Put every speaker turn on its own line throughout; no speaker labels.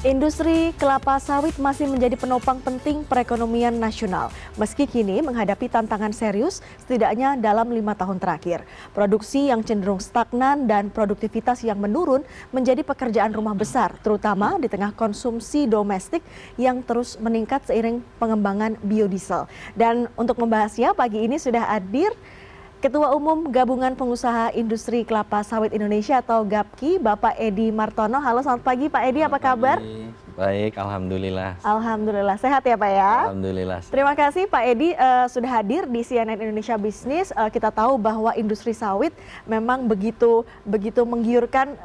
Industri kelapa sawit masih menjadi penopang penting perekonomian nasional. Meski kini menghadapi tantangan serius, setidaknya dalam 5 tahun terakhir. Produksi yang cenderung stagnan dan produktivitas yang menurun menjadi pekerjaan rumah besar, terutama di tengah konsumsi domestik yang terus meningkat seiring pengembangan biodiesel. Dan untuk membahasnya, pagi ini sudah hadir Ketua Umum Gabungan Pengusaha Industri Kelapa Sawit Indonesia atau GAPKI, Bapak Edi Martono. Halo, selamat pagi Pak Edi, apa kabar?
Baik, alhamdulillah.
Alhamdulillah, sehat ya Pak ya?
Alhamdulillah.
Terima kasih Pak Edi sudah hadir di CNN Indonesia Business. Kita tahu bahwa industri sawit memang begitu menggiurkan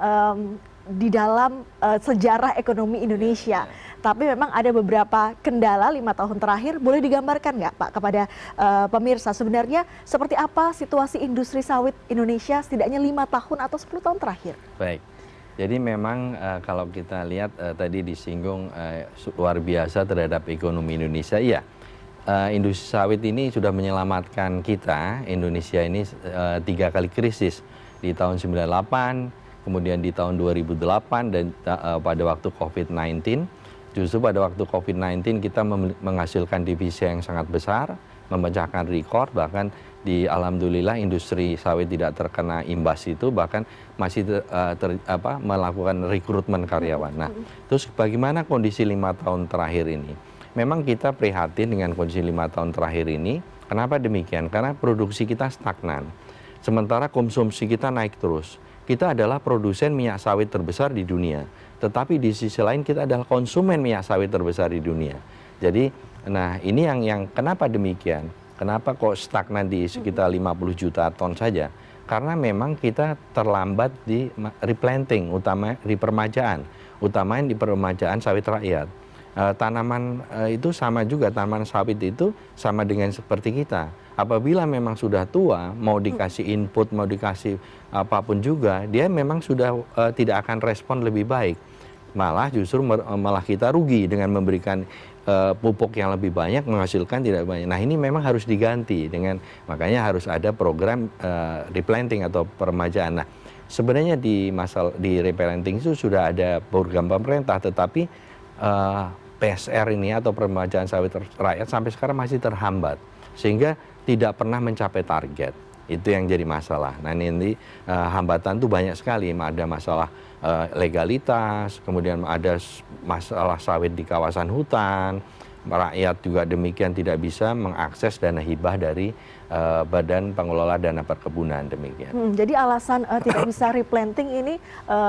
di dalam sejarah ekonomi Indonesia. Tapi memang ada beberapa kendala 5 tahun terakhir. Boleh digambarkan nggak Pak kepada pemirsa sebenarnya seperti apa situasi industri sawit Indonesia setidaknya 5 tahun atau 10 tahun terakhir?
Baik, jadi memang kalau kita lihat tadi disinggung luar biasa terhadap ekonomi Indonesia. Iya, industri sawit ini sudah menyelamatkan kita, Indonesia ini 3 kali krisis. Di tahun 98, kemudian di tahun 2008 dan pada waktu COVID-19. Justru pada waktu COVID-19 kita menghasilkan devisa yang sangat besar, memecahkan rekor, bahkan alhamdulillah industri sawit tidak terkena imbas itu, bahkan masih melakukan rekrutmen karyawan. Nah, terus bagaimana kondisi 5 tahun terakhir ini? Memang kita prihatin dengan kondisi 5 tahun terakhir ini. Kenapa demikian? Karena produksi kita stagnan. Sementara konsumsi kita naik terus. Kita adalah produsen minyak sawit terbesar di dunia. Tetapi di sisi lain kita adalah konsumen minyak sawit terbesar di dunia. Jadi, nah ini yang kenapa demikian? Kenapa kok stagnan di sekitar 50 juta ton saja? Karena memang kita terlambat di replanting, di permajaan. Utamanya di permajaan sawit rakyat. Tanaman itu sama juga, tanaman sawit itu sama dengan seperti kita. Apabila memang sudah tua, mau dikasih input, mau dikasih apapun juga, dia memang sudah tidak akan respon lebih baik. Malah justru malah kita rugi dengan memberikan pupuk yang lebih banyak, menghasilkan tidak banyak. Nah ini memang harus diganti dengan, makanya harus ada program replanting atau permajaan. Nah sebenarnya di replanting itu sudah ada program pemerintah, tetapi PSR ini atau permajaan sawit rakyat sampai sekarang masih terhambat. Sehingga tidak pernah mencapai target. Itu yang jadi masalah. Nah ini hambatan itu banyak sekali. Ada masalah legalitas, kemudian ada masalah sawit di kawasan hutan, rakyat juga demikian tidak bisa mengakses dana hibah dari Badan Pengelola Dana Perkebunan demikian.
Jadi alasan tidak bisa replanting ini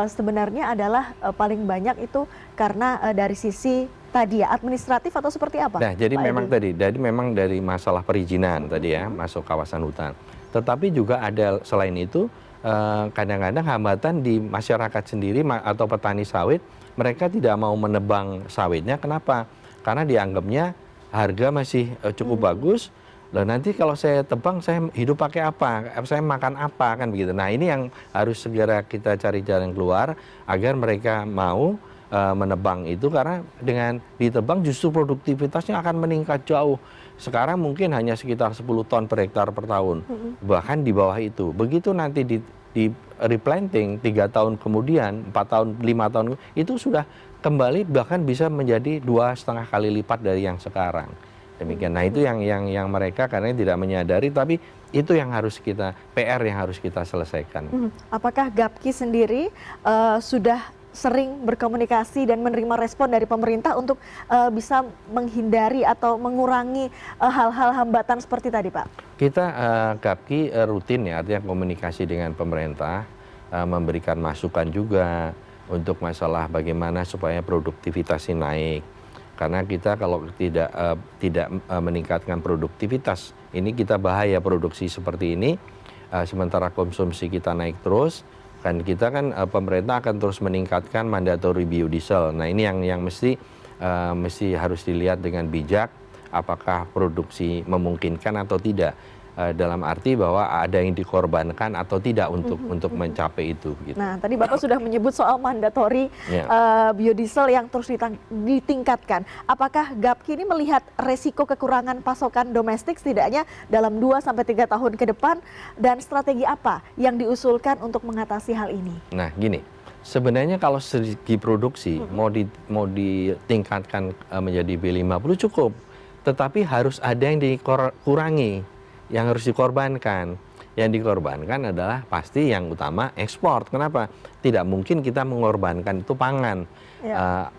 sebenarnya adalah paling banyak itu karena dari sisi tadi ya administratif atau seperti apa?
Nah, jadi memang dari masalah perizinan tadi ya masuk kawasan hutan. Tetapi juga ada selain itu kadang-kadang hambatan di masyarakat sendiri atau petani sawit, mereka tidak mau menebang sawitnya. Kenapa? Karena dianggapnya harga masih cukup bagus. Dan nanti kalau saya tebang, saya hidup pakai apa? Saya makan apa? Kan begitu. Nah ini yang harus segera kita cari jalan keluar agar mereka mau menebang itu, karena dengan ditebang justru produktivitasnya akan meningkat jauh. Sekarang mungkin hanya sekitar 10 ton per hektar per tahun, bahkan di bawah itu. Begitu nanti di replanting 3 tahun kemudian, 4 tahun, 5 tahun itu sudah kembali bahkan bisa menjadi 2,5 kali lipat dari yang sekarang. Demikian. Nah itu yang mereka karena tidak menyadari, tapi itu yang harus kita PR yang harus kita selesaikan.
Apakah GAPKI sendiri sudah sering berkomunikasi dan menerima respon dari pemerintah untuk bisa menghindari atau mengurangi hal-hal hambatan seperti tadi Pak?
Kita GAPKI rutin ya, artinya komunikasi dengan pemerintah, memberikan masukan juga untuk masalah bagaimana supaya produktivitasnya naik. Karena kita kalau tidak meningkatkan produktivitas, ini kita bahaya produksi seperti ini, sementara konsumsi kita naik terus. Kan kita kan pemerintah akan terus meningkatkan mandatory biodiesel. Nah ini yang mesti harus dilihat dengan bijak, apakah produksi memungkinkan atau tidak. Dalam arti bahwa ada yang dikorbankan atau tidak untuk mencapai itu. Gitu.
Nah, tadi Bapak sudah menyebut soal mandatori biodiesel yang terus ditingkatkan. Apakah GAPKI ini melihat resiko kekurangan pasokan domestik setidaknya dalam 2-3 tahun ke depan, dan strategi apa yang diusulkan untuk mengatasi hal ini?
Nah, gini, Sebenarnya kalau segi produksi mau ditingkatkan menjadi B50 cukup, tetapi harus ada yang dikurangi, yang harus dikorbankan. Yang dikorbankan adalah pasti yang utama ekspor. Kenapa? Tidak mungkin kita mengorbankan itu pangan.
Ya.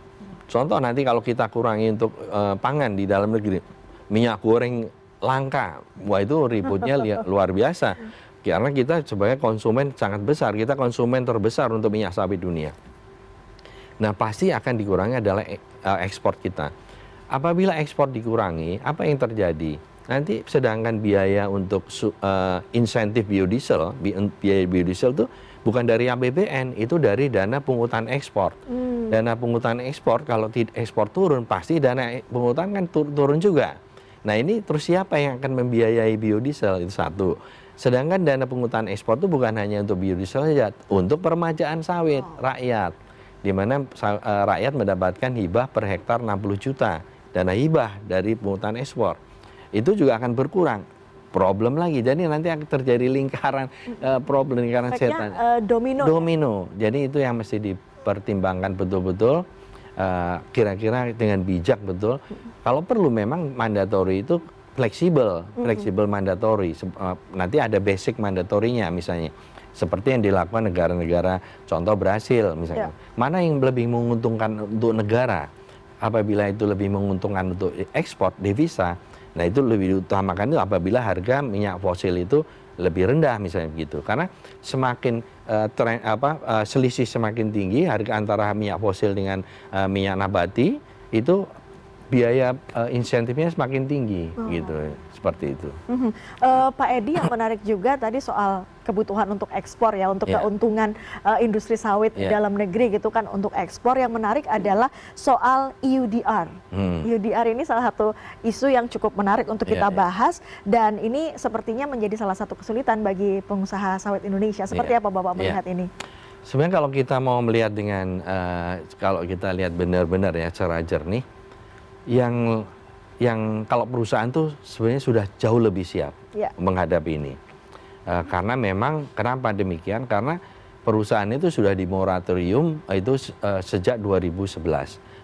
Contoh nanti kalau kita kurangi untuk pangan di dalam negeri, minyak goreng langka, wah itu ributnya luar biasa. Karena kita sebagai konsumen sangat besar, kita konsumen terbesar untuk minyak sawit dunia. Nah pasti akan dikurangi adalah ekspor kita. Apabila ekspor dikurangi, apa yang terjadi? Nanti sedangkan biaya untuk insentif biodiesel, biaya biodiesel itu bukan dari APBN, itu dari dana pungutan ekspor. Dana pungutan ekspor, kalau ekspor turun, pasti dana pungutan kan turun juga. Nah ini terus siapa yang akan membiayai biodiesel? Itu satu. Sedangkan dana pungutan ekspor itu bukan hanya untuk biodiesel saja, untuk permajaan sawit rakyat. Di mana rakyat mendapatkan hibah per hektar 60 juta. Dana hibah dari pungutan ekspor. Itu juga akan berkurang. Problem lagi, jadi nanti akan terjadi lingkaran problem, lingkaran setan. Domino. Jadi itu yang mesti dipertimbangkan betul-betul, kira-kira dengan bijak betul. Kalau perlu memang mandatory itu fleksibel mandatory. Nanti ada basic mandatorinya misalnya. Seperti yang dilakukan negara-negara, contoh Brasil misalnya. Mana yang lebih menguntungkan untuk negara? Apabila itu lebih menguntungkan untuk ekspor devisa, nah itu lebih diutamakan itu apabila harga minyak fosil itu lebih rendah misalnya begitu. Karena semakin selisih semakin tinggi harga antara minyak fosil dengan minyak nabati, itu biaya insentifnya semakin tinggi gitu, seperti itu.
Pak Edi, yang menarik juga tadi soal kebutuhan untuk ekspor ya, untuk keuntungan industri sawit dalam negeri gitu kan untuk ekspor. Yang menarik adalah soal EUDR. EUDR ini salah satu isu yang cukup menarik untuk kita bahas, dan ini sepertinya menjadi salah satu kesulitan bagi pengusaha sawit Indonesia. Seperti apa Bapak melihat ini?
Sebenarnya kalau kita mau melihat dengan kalau kita lihat benar-benar ya secara jernih, yang kalau perusahaan tuh sebenarnya sudah jauh lebih siap menghadapi ini. Karena memang kenapa demikian? Karena perusahaan itu sudah di moratorium itu sejak 2011.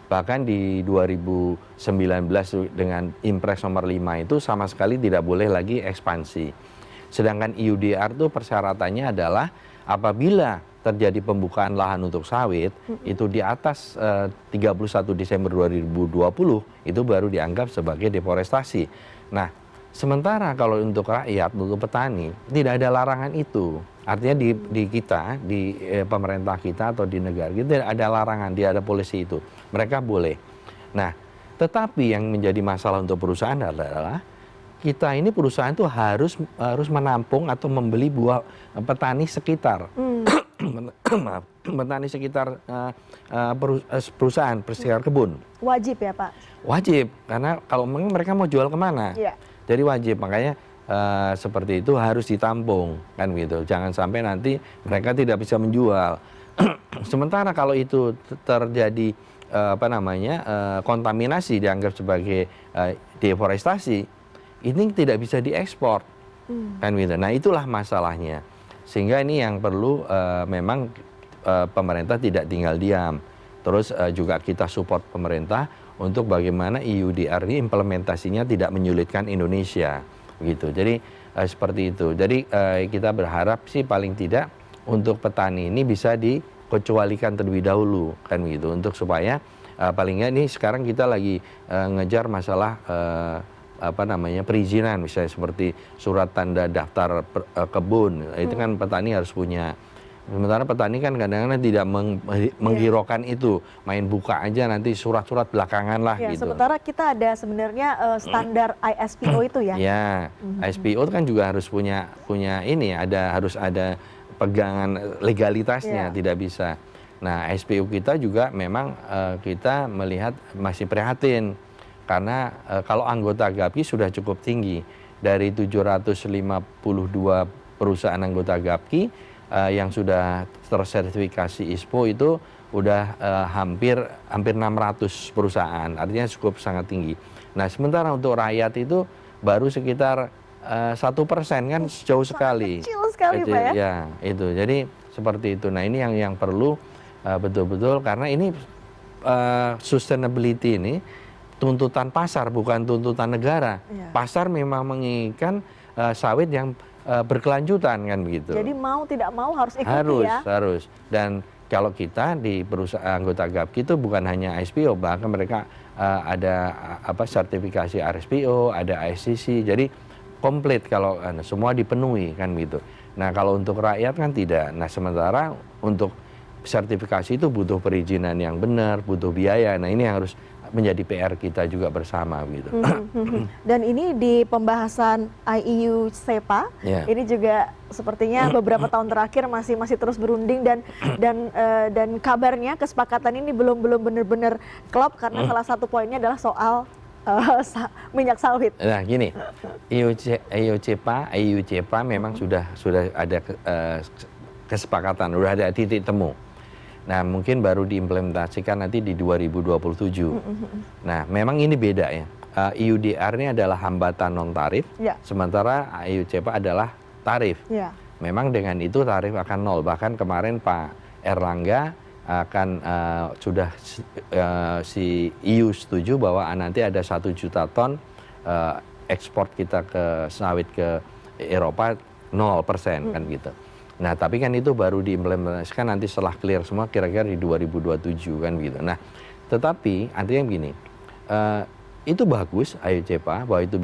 Bahkan di 2019 dengan Impres nomor 5 itu sama sekali tidak boleh lagi ekspansi. Sedangkan EUDR itu persyaratannya adalah apabila terjadi pembukaan lahan untuk sawit itu di atas 31 Desember 2020 itu baru dianggap sebagai deforestasi. Nah, sementara kalau untuk rakyat, untuk petani tidak ada larangan itu. Artinya di kita, di pemerintah kita atau di negara kita tidak ada larangan, tidak ada polisi itu. Mereka boleh. Nah, tetapi yang menjadi masalah untuk perusahaan adalah kita ini perusahaan itu harus menampung atau membeli buah petani sekitar. Petani sekitar perusahaan, sekitar kebun.
Wajib ya Pak?
Wajib, karena kalau mereka mau jual kemana? Jadi wajib, makanya seperti itu harus ditampung kan gitu. Jangan sampai nanti mereka tidak bisa menjual. Sementara kalau itu terjadi kontaminasi dianggap sebagai deforestasi, ini tidak bisa diekspor kan gitu. Nah itulah masalahnya. Sehingga ini yang perlu memang pemerintah tidak tinggal diam. Terus juga kita support pemerintah untuk bagaimana EUDR ini implementasinya tidak menyulitkan Indonesia. Gitu. Jadi seperti itu. Jadi kita berharap sih paling tidak untuk petani ini bisa dikecualikan terlebih dahulu kan gitu. Untuk supaya paling nggak ini sekarang kita lagi ngejar masalah perizinan, misalnya seperti surat tanda daftar kebun, itu kan petani harus punya. Sementara petani kan kadang-kadang tidak menghiraukan itu, main buka aja nanti surat-surat belakangan lah gitu.
Sementara kita ada sebenarnya standar ISPO itu ya.
Ya, ISPO kan juga harus punya ini, harus ada pegangan legalitasnya, tidak bisa. Nah, ISPO kita juga memang kita melihat masih prihatin. Karena kalau anggota GAPI sudah cukup tinggi, dari 752 perusahaan anggota GAPI yang sudah tersertifikasi ISPO itu udah hampir 600 perusahaan, artinya cukup sangat tinggi. Nah sementara untuk rakyat itu baru sekitar 1% kan jauh sekali.
Kecil sekali Pak ya?
Ya itu, jadi seperti itu. Nah ini yang perlu betul-betul karena ini sustainability ini tuntutan pasar bukan tuntutan negara.
Iya.
Pasar memang menginginkan sawit yang berkelanjutan kan begitu.
Jadi mau tidak mau harus ikuti ya.
Harus. Dan kalau kita di perusahaan anggota GAPKI itu bukan hanya ISPO, bahkan mereka ada sertifikasi RSPO, ada ISCC. Jadi komplit kalau semua dipenuhi kan gitu. Nah, kalau untuk rakyat kan tidak. Nah, sementara untuk sertifikasi itu butuh perizinan yang benar, butuh biaya. Nah, ini yang harus menjadi PR kita juga bersama gitu.
Dan ini di pembahasan IEU CEPA, ini juga sepertinya beberapa tahun terakhir masih terus berunding dan kabarnya kesepakatan ini belum benar-benar klop karena salah satu poinnya adalah soal minyak sawit.
Nah, gini, IEU CEPA memang sudah ada kesepakatan, sudah ada titik temu. Nah, mungkin baru diimplementasikan nanti di 2027. Nah, memang ini beda ya. EUDR ini adalah hambatan non tarif, sementara IEU CEPA adalah tarif. Memang dengan itu tarif akan nol. Bahkan kemarin Pak Erlangga akan sudah si EU setuju bahwa nanti ada 1 juta ton ekspor kita ke sawit ke Eropa 0% kan gitu. Nah, tapi kan itu baru diimplementasikan nanti setelah clear semua kira-kira di 2027 kan gitu. Nah, tetapi artinya begini, itu bagus IEU CEPA bahwa itu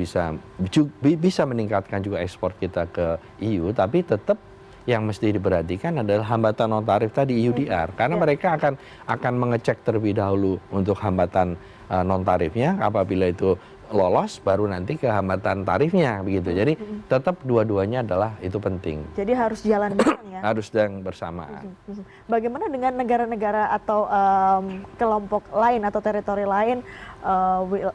bisa meningkatkan juga ekspor kita ke EU, tapi tetap yang mesti diperhatikan adalah hambatan non tarif tadi EUDR, karena mereka akan mengecek terlebih dahulu untuk hambatan non tarifnya, apabila itu lolos baru nanti ke hambatan tarifnya begitu. Jadi tetap dua-duanya adalah itu penting.
Jadi harus jalan bareng ya.
Harus dan bersamaan.
Bagaimana dengan negara-negara atau kelompok lain atau teritori lain,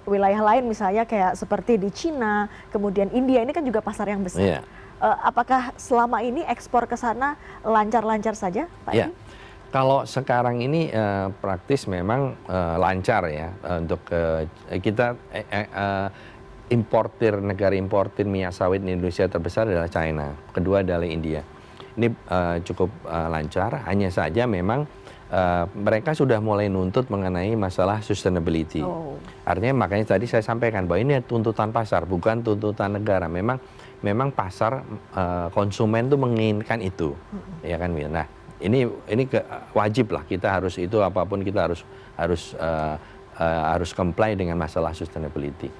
wilayah lain misalnya kayak seperti di Cina, kemudian India, ini kan juga pasar yang besar. Apakah selama ini ekspor ke sana lancar-lancar saja, Pak Edi?
Kalau sekarang ini praktis memang lancar ya untuk kita negara importir minyak sawit di Indonesia terbesar adalah China, kedua adalah India. Ini cukup lancar, hanya saja memang mereka sudah mulai nuntut mengenai masalah sustainability. Artinya makanya tadi saya sampaikan bahwa ini tuntutan pasar, bukan tuntutan negara. Memang pasar konsumen itu menginginkan itu, ya kan? Nah, ini wajib lah kita harus itu apapun kita harus comply dengan masalah sustainability.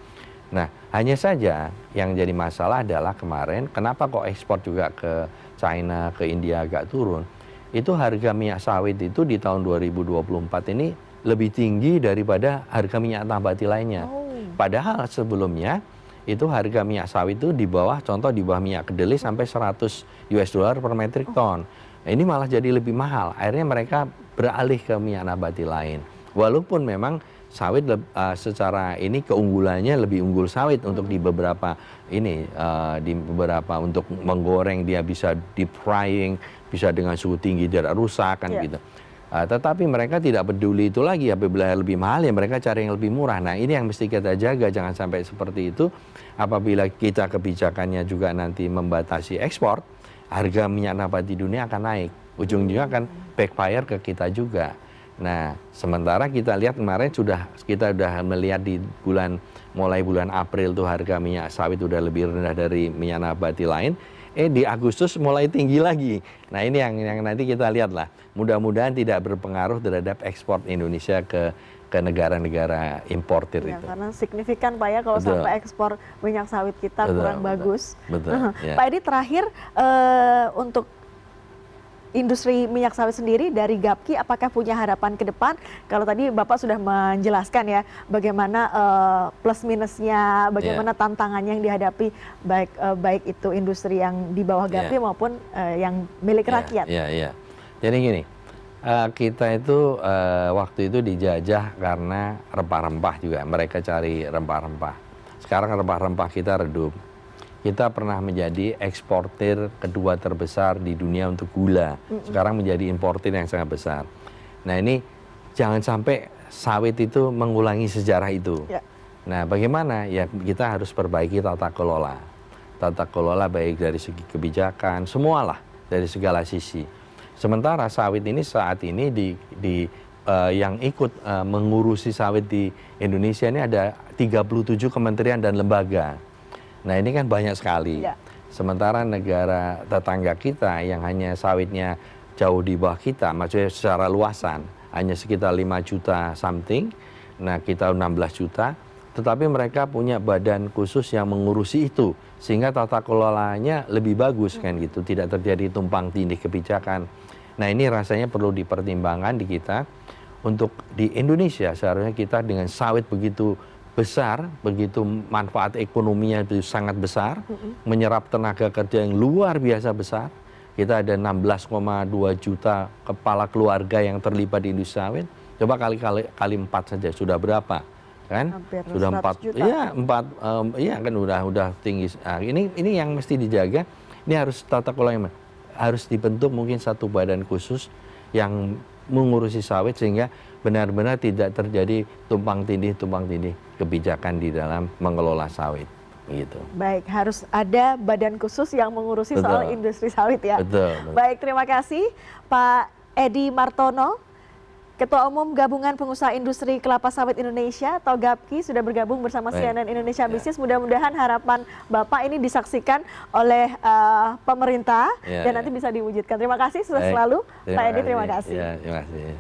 Nah, hanya saja yang jadi masalah adalah kemarin kenapa kok ekspor juga ke China, ke India agak turun. Itu harga minyak sawit itu di tahun 2024 ini lebih tinggi daripada harga minyak nabati lainnya. Padahal sebelumnya itu harga minyak sawit itu di bawah minyak kedelai sampai 100 US dollar per metric ton. Nah, ini malah jadi lebih mahal. Akhirnya mereka beralih ke minyak nabati lain. Walaupun memang sawit secara ini keunggulannya lebih unggul sawit untuk di beberapa untuk menggoreng dia bisa deep frying, bisa dengan suhu tinggi tidak rusak kan gitu. Tetapi mereka tidak peduli itu lagi, apabila lebih mahal ya mereka cari yang lebih murah. Nah, ini yang mesti kita jaga, jangan sampai seperti itu. Apabila kita kebijakannya juga nanti membatasi ekspor, harga minyak nabati dunia akan naik. Ujung-ujungnya akan backfire ke kita juga. Nah, sementara kita lihat kemarin kita sudah melihat di mulai bulan April tuh harga minyak sawit udah lebih rendah dari minyak nabati lain. Di Agustus mulai tinggi lagi. Nah, ini yang nanti kita lihat lah. Mudah-mudahan tidak berpengaruh terhadap ekspor Indonesia ke negara-negara importir itu.
Karena signifikan Pak ya kalau sampai ekspor minyak sawit kita kurang bagus.
Ya.
Pak Edi, terakhir untuk industri minyak sawit sendiri dari GAPKI apakah punya harapan ke depan? Kalau tadi Bapak sudah menjelaskan ya bagaimana plus minusnya, bagaimana tantangannya yang dihadapi baik itu industri yang di bawah GAPKI maupun yang milik rakyat.
Jadi gini, kita itu waktu itu dijajah karena rempah-rempah juga. Mereka cari rempah-rempah. Sekarang rempah-rempah kita redup. Kita pernah menjadi eksportir kedua terbesar di dunia untuk gula. Sekarang menjadi importir yang sangat besar. Nah, ini jangan sampai sawit itu mengulangi sejarah itu. Nah, bagaimana? Ya kita harus perbaiki tata kelola. Tata kelola baik dari segi kebijakan, semualah dari segala sisi. Sementara sawit ini saat ini yang ikut mengurusi sawit di Indonesia ini ada 37 kementerian dan lembaga. Nah ini kan banyak sekali.
Ya.
Sementara negara tetangga kita yang hanya sawitnya jauh di bawah kita, maksudnya secara luasan, hanya sekitar 5 juta something, nah kita 16 juta, tetapi mereka punya badan khusus yang mengurusi itu, sehingga tata kelolanya lebih bagus kan gitu, tidak terjadi tumpang tindih kebijakan. Nah ini rasanya perlu dipertimbangkan di kita, untuk di Indonesia seharusnya kita dengan sawit begitu besar, begitu manfaat ekonominya itu sangat besar, menyerap tenaga kerja yang luar biasa besar. Kita ada 16,2 juta kepala keluarga yang terlibat di industri sawit. Coba kali 4 saja sudah berapa? Kan?
Hampir
Sudah
100 juta.
Iya kan udah tinggi. Nah, ini yang mesti dijaga. Ini harus tata kelola yang harus dibentuk mungkin satu badan khusus yang mengurusi sawit sehingga benar-benar tidak terjadi tumpang tindih kebijakan di dalam mengelola sawit. Gitu.
Baik, harus ada badan khusus yang mengurusi soal industri sawit ya.
Betul.
Baik, terima kasih Pak Edi Martono, Ketua Umum Gabungan Pengusaha Industri Kelapa Sawit Indonesia atau GAPKI, sudah bergabung bersama CNN Indonesia Bisnis. Mudah-mudahan harapan Bapak ini disaksikan oleh pemerintah dan nanti bisa diwujudkan. Terima kasih selalu Pak Edi, terima kasih.
Terima kasih.